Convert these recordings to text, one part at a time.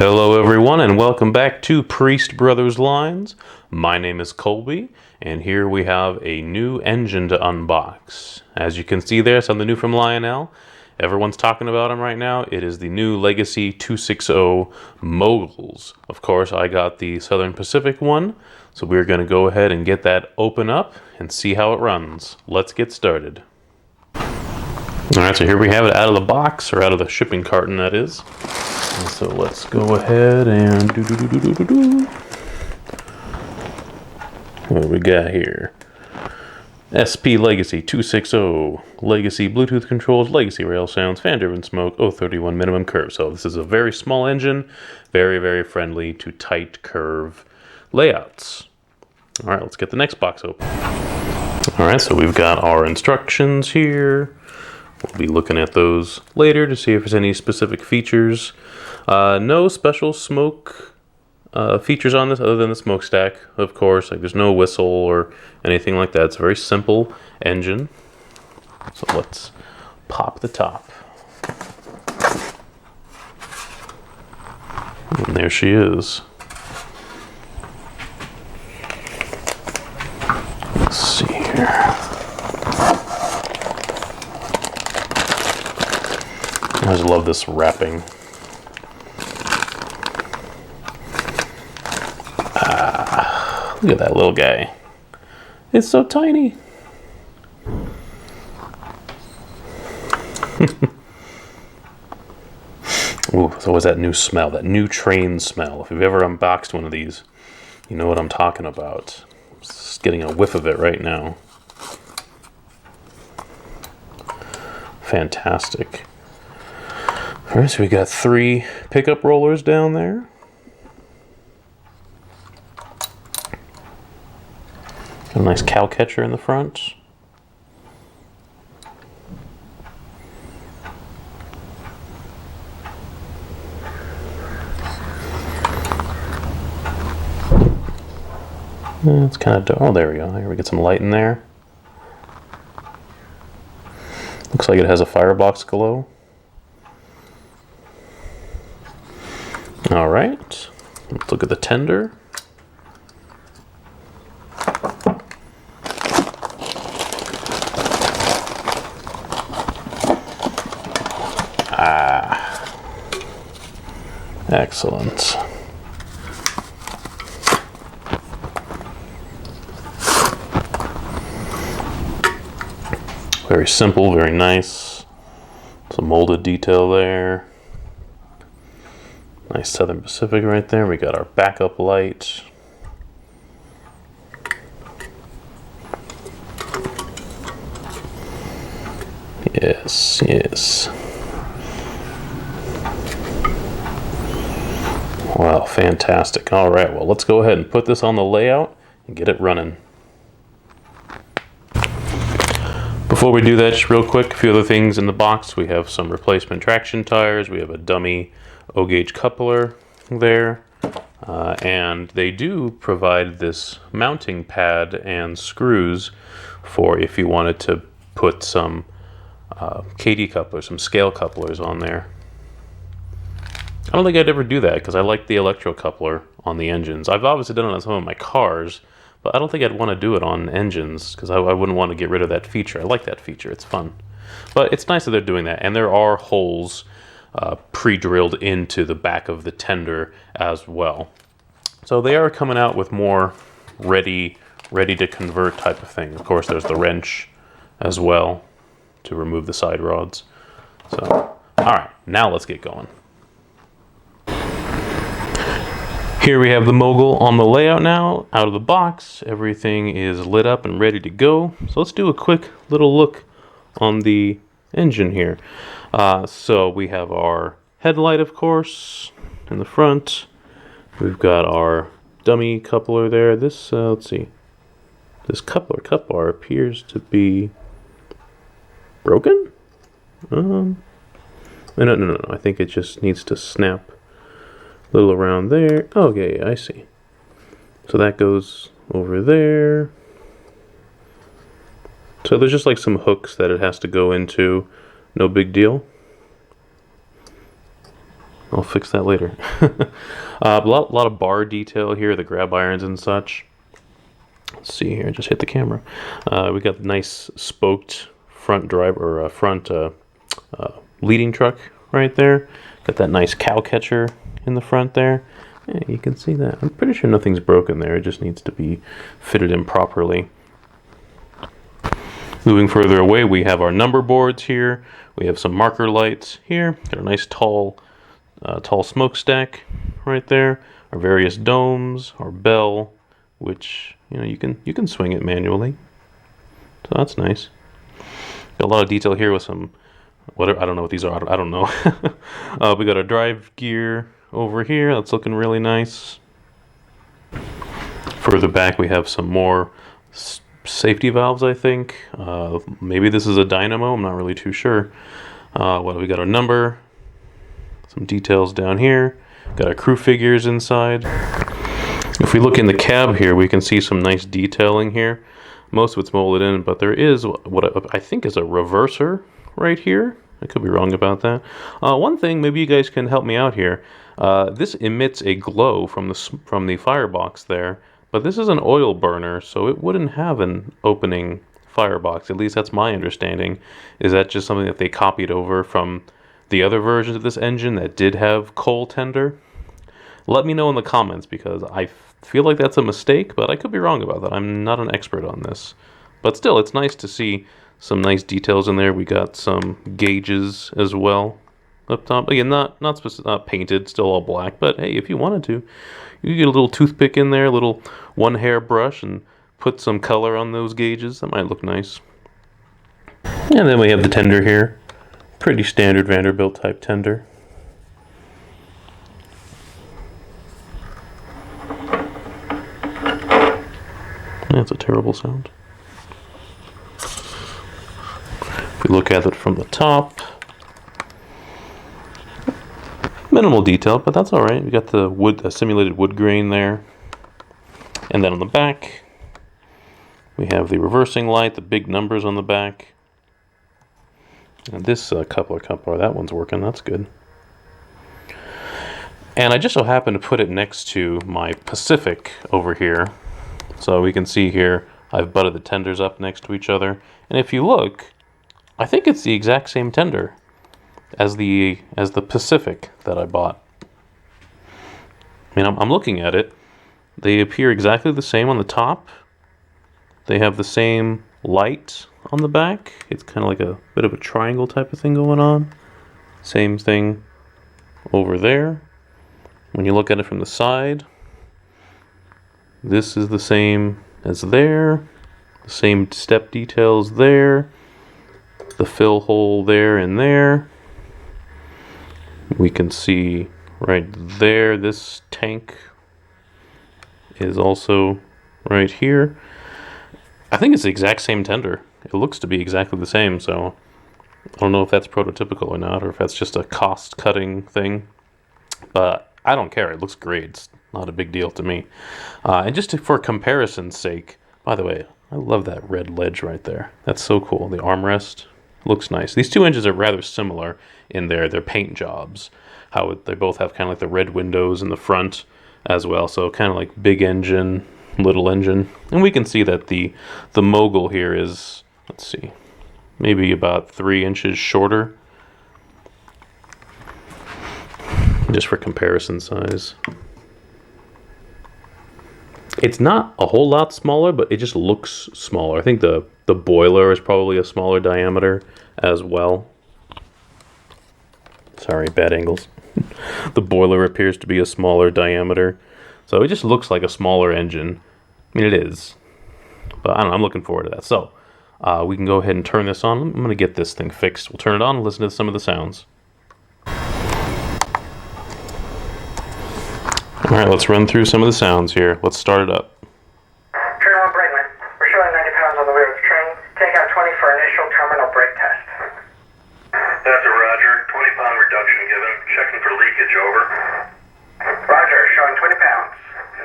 Hello everyone and welcome back to Priest Brothers Lines. My name is Colby and here we have a new engine to unbox. As you can see there, something new from Lionel. Everyone's talking about him right now. It is the new Legacy 260 Moguls. Of course, I got the Southern Pacific one, so we're going to go ahead and get that open up and see how it runs. Let's get started. Alright, so here we have it out of the box, or out of the shipping carton that is. And so let's go ahead and what do we got here? SP Legacy 260, Legacy Bluetooth controls, Legacy rail sounds, fan-driven smoke, 031 minimum curve. So this is a very small engine, very friendly to tight curve layouts. Alright, let's get the next box open. Alright, so we've got our instructions here. We'll be looking at those later to see if there's any specific features. No special smoke features on this other than the smokestack, of course. Like there's no whistle or anything like that. It's a very simple engine. So let's pop the top. And there she is. Let's see here. I just love this wrapping. Look at that little guy. It's so tiny. Ooh, so what's that new smell? That new train smell. If you've ever unboxed one of these, you know what I'm talking about. I'm just getting a whiff of it right now. Fantastic. Alright, so we got 3 pickup rollers down there. Got a nice cow catcher in the front. It's kind of dark. Oh, there we go. Here we get some light in there. Looks like it has a firebox glow. All right, let's look at the tender. Excellent. Very simple, very nice. Some molded detail there. Nice Southern Pacific right there. We got our backup light. Yes. Wow, fantastic. All right, well, let's go ahead and put this on the layout and get it running. Before we do that, just real quick, a few other things in the box. We have some replacement traction tires. We have a dummy O-gauge coupler there. And they do provide this mounting pad and screws for if you wanted to put some KD couplers, some scale couplers on there. I don't think I'd ever do that because I like the electro coupler on the engines. I've obviously done it on some of my cars, but I don't think I'd want to do it on engines because I wouldn't want to get rid of that feature. I like that feature. It's fun. But it's nice that they're doing that. And there are holes pre-drilled into the back of the tender as well. So they are coming out with more ready to convert type of thing. Of course, there's the wrench as well to remove the side rods. So, all right, now let's get going. Here we have the Mogul on the layout now, out of the box. Everything is lit up and ready to go. So let's do a quick little look on the engine here. So we have our headlight, of course, in the front. We've got our dummy coupler there. This, let's see. This cup bar appears to be broken? No. I think it just needs to snap a little around there. Okay, I see. So that goes over there. So there's just like some hooks that it has to go into. No big deal. I'll fix that later. A lot of bar detail here, the grab irons and such. Let's see here, just hit the camera. We got nice spoked front driver or front leading truck right there. Got that nice cow catcher in the front there. Yeah, you can see that. I'm pretty sure nothing's broken there. It just needs to be fitted in properly. Moving further away, we have our number boards here. We have some marker lights here. Got a nice tall smokestack right there. Our various domes, our bell, which you can swing it manually. So that's nice. Got a lot of detail here with some whatever, I don't know what these are. I don't know. We got a drive gear over here. That's looking really nice. Further back, we have some more safety valves, I think. Maybe this is a dynamo. I'm not really too sure. We got our number. Some details down here. Got our crew figures inside. If we look in the cab here, we can see some nice detailing here. Most of it's molded in, but there is what I think is a reverser right here. I could be wrong about that. One thing, maybe you guys can help me out here. This emits a glow from the firebox there, but this is an oil burner, so it wouldn't have an opening firebox. At least that's my understanding. Is that just something that they copied over from the other versions of this engine that did have coal tender? Let me know in the comments, because I feel like that's a mistake, but I could be wrong about that. I'm not an expert on this. But still, it's nice to see some nice details in there. We got some gauges as well up top. Again, not painted, still all black, but hey, if you wanted to, you could get a little toothpick in there, a little one hair brush, and put some color on those gauges. That might look nice. And then we have the tender here. Pretty standard Vanderbilt type tender. That's a terrible sound. If we look at it from the top, minimal detail, but that's all right. We got the simulated wood grain there. And then on the back, we have the reversing light, the big numbers on the back. And this coupler, that one's working. That's good. And I just so happen to put it next to my Pacific over here. So we can see here, I've butted the tenders up next to each other. And if you look, I think it's the exact same tender as the Pacific that I bought. I mean, I'm looking at it. They appear exactly the same on the top. They have the same light on the back. It's kind of like a bit of a triangle type of thing going on. Same thing over there. When you look at it from the side, this is the same as there. The same step details there. The fill hole there and there. We can see right there, this tank is also right here. I think it's the exact same tender. It looks to be exactly the same, so I don't know if that's prototypical or not, or if that's just a cost-cutting thing. But I don't care. It looks great. It's not a big deal to me. And just for comparison's sake, by the way, I love that red ledge right there. That's so cool. The armrest looks nice. These two engines are rather similar in their paint jobs. How they both have kind of like the red windows in the front as well. So kind of like big engine, little engine. And we can see that the Mogul here is, let's see, maybe about 3 inches shorter. Just for comparison size. It's not a whole lot smaller, but it just looks smaller. I think the boiler is probably a smaller diameter as well. Sorry, bad angles. The boiler appears to be a smaller diameter. So it just looks like a smaller engine. I mean, it is. But I don't know, I'm looking forward to that. So we can go ahead and turn this on. I'm going to get this thing fixed. We'll turn it on and listen to some of the sounds. All right, let's run through some of the sounds here. Let's start it up. Train 1 Brakeman, we're showing 90 pounds on the rear of the train. Take out 20 for initial terminal brake test. That's a Roger. 20-pound reduction given. Checking for leakage, over. Roger, showing 20 pounds.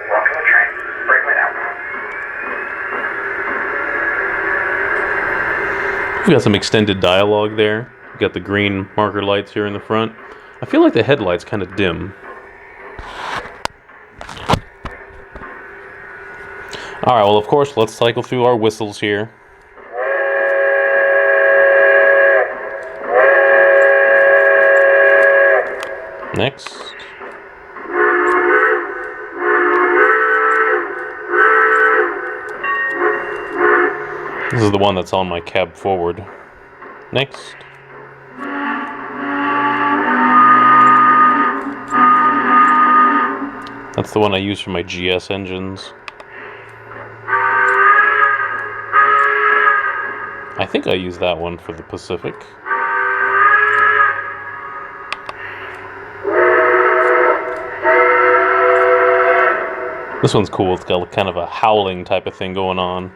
Welcome to the train. Brakeman out. We've got some extended dialogue there. We've got the green marker lights here in the front. I feel like the headlight's kind of dim. Alright, well, of course, let's cycle through our whistles here. Next. This is the one that's on my cab forward. Next. That's the one I use for my GS engines. I think I use that one for the Pacific. This one's cool. It's got kind of a howling type of thing going on.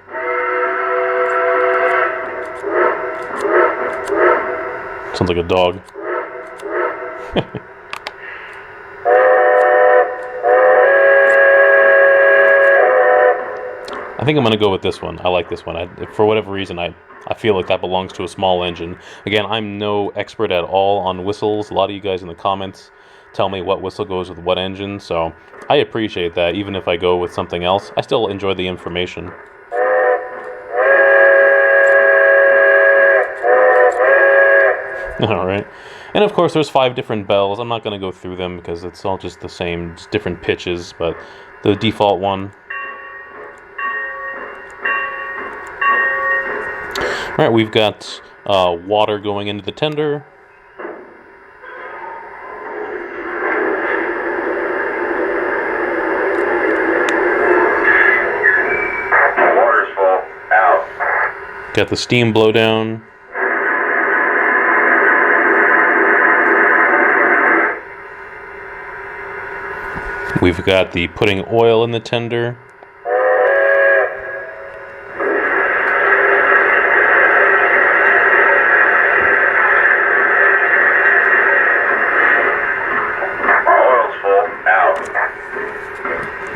Sounds like a dog. I think I'm going to go with this one. I like this one. For whatever reason, I feel like that belongs to a small engine. Again, I'm no expert at all on whistles. A lot of you guys in the comments tell me what whistle goes with what engine, so I appreciate that. Even if I go with something else, I still enjoy the information. Alright. And of course, there's 5 different bells. I'm not going to go through them because it's all just the same, just different pitches, but the default one. Alright, we've got water going into the tender. Water's full. Out. Got the steam blowdown. We've got the putting oil in the tender.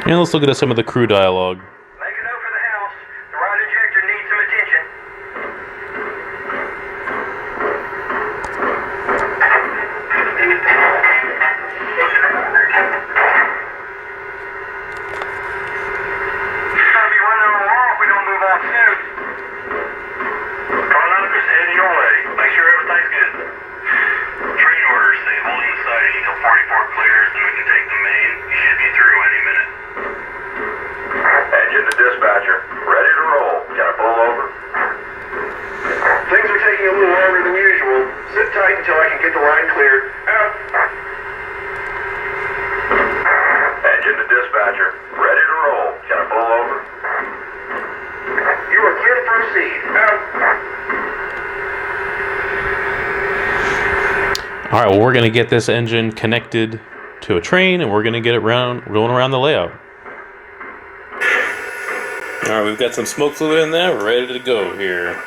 And let's look at some of the crew dialogue. Make a note for the house. The rod injector needs some attention. It's gonna be running on the wall if we don't move on soon. Chronometer's heading your way. Make sure everything's good. Train orders say holding the siding until 44 clears, then we can take the main. You should be through any minute. Engine to dispatcher. Ready to roll. Can I pull over? Things are taking a little longer than usual. Sit tight until I can get the line cleared. Out. Engine to dispatcher. Ready to roll. Can I pull over? You are clear to proceed. Out. Alright, well, we're going to get this engine connected to a train, and we're going to get it going around the layout. Alright, we've got some smoke fluid in there. We're ready to go here.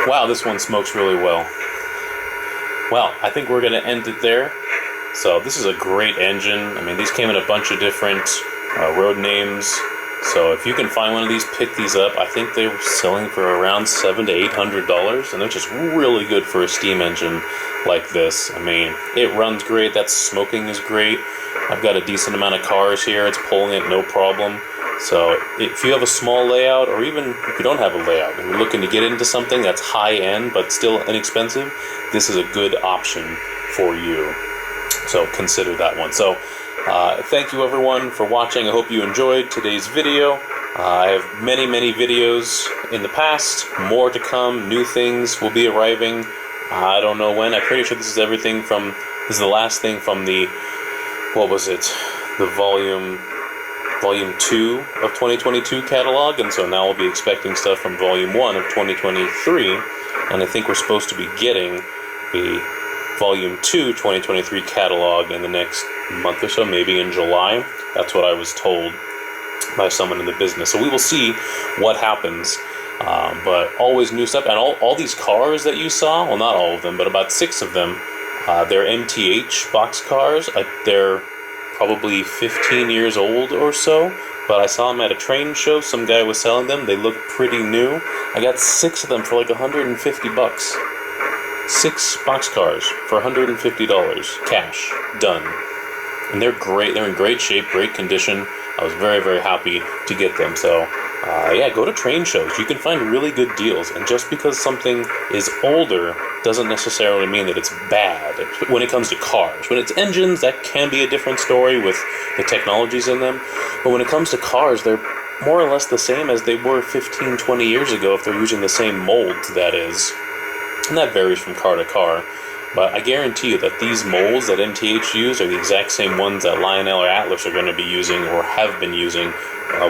Wow, this one smokes really well. Well, I think we're going to end it there. So this is a great engine. I mean, these came in a bunch of different road names. So if you can find one of these, pick these up. I think they were selling for around $700 to $800, and they're just really good for a steam engine like this. I mean, it runs great. That smoking is great. I've got a decent amount of cars here. It's pulling it no problem. So if you have a small layout, or even if you don't have a layout and you're looking to get into something that's high-end but still inexpensive, this is a good option for you. So consider that one. So thank you everyone for watching. I hope you enjoyed today's video. I have many videos in the past, more to come, new things will be arriving. I don't know when. I'm pretty sure this is this is the last thing from the, what was it, the volume 2 of 2022 catalog, and so now we'll be expecting stuff from volume 1 of 2023, and I think we're supposed to be getting the volume 2 2023 catalog in the next month or so, maybe in July. That's what I was told by someone in the business. So we will see what happens. But always new stuff. And all these cars that you saw, well, not all of them, but about 6 of them, they're MTH box cars. They're probably 15 years old or so, but I saw them at a train show. Some guy was selling them. They look pretty new. I got 6 of them for like $150. 6 boxcars for $150 cash, done. And they're great. They're in great shape, great condition. I was very happy to get them. So yeah, go to train shows. You can find really good deals, and just because something is older doesn't necessarily mean that it's bad when it comes to cars. When it's engines, that can be a different story with the technologies in them, but when it comes to cars, they're more or less the same as they were 15-20 years ago, if they're using the same molds, that is. And that varies from car to car, but I guarantee you that these molds that MTH use are the exact same ones that Lionel or Atlas are going to be using or have been using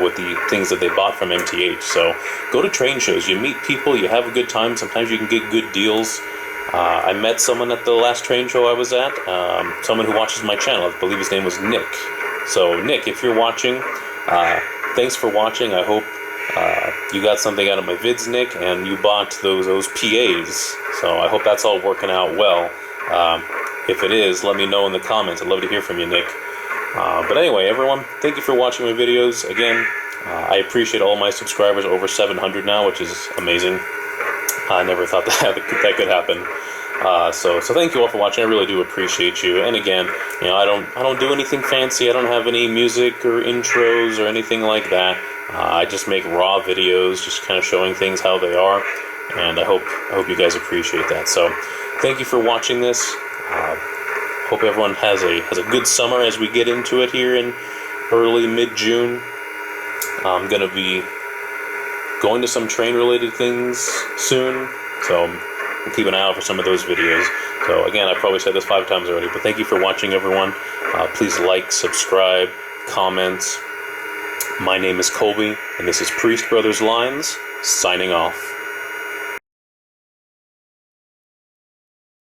with the things that they bought from MTH. So go to train shows, you meet people, you have a good time, sometimes you can get good deals. I met someone at the last train show I was at, someone who watches my channel. I believe his name was Nick. So Nick, if you're watching, thanks for watching. I hope you got something out of my vids, Nick, and you bought those PAs. So I hope that's all working out well. If it is, let me know in the comments. I'd love to hear from you, Nick. But anyway, everyone, thank you for watching my videos. Again, I appreciate all my subscribers, over 700 now, which is amazing. I never thought that could happen. So thank you all for watching. I really do appreciate you. And again, you know, I don't do anything fancy. I don't have any music or intros or anything like that. I just make raw videos, just kind of showing things how they are, and I hope you guys appreciate that. So thank you for watching this. Hope everyone has a good summer as we get into it here in early mid-June. I'm gonna be going to some train related things soon, so keep an eye out for some of those videos. So again, I probably said this 5 times already, but thank you for watching, everyone. Please like, subscribe, comment. My name is Colby, and this is Priest Brothers Lines, signing off.